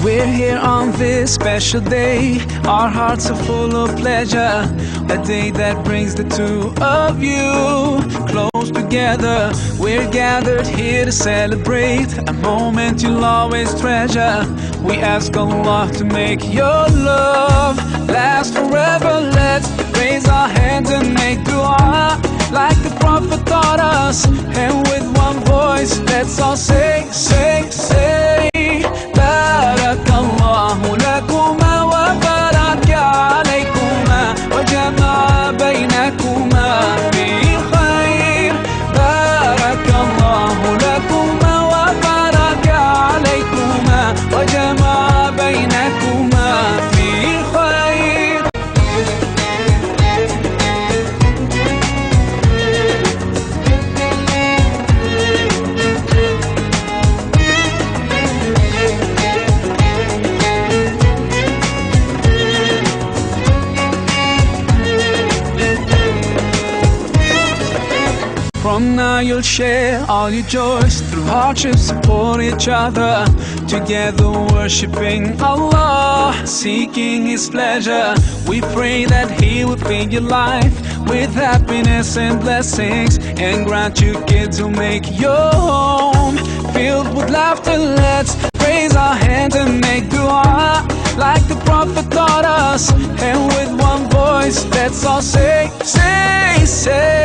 We're here on this special day. Our hearts are full of pleasure. A day that brings the two of you close together. We're gathered here to celebrate a moment you'll always treasure. We ask Allah to make your love last forever. Let's raise our hands and make dua like the Prophet taught us. And with one voice, let's all say, say, say, Barakallahu lakuma wa baraka alaykuma wa jama'a baynakuma bil khair. Barakallahu lakuma wa baraka alaykuma wa jama'a baynakuma bil khair. From now you'll share all your joys. Through hardships support each other. Together worshipping Allah, seeking His pleasure. We pray that He will fill your life with happiness and blessings, and grant you kids who make your home filled with laughter. Let's raise our hands and make dua like the Prophet taught us. And with one voice, let's all say, say, say,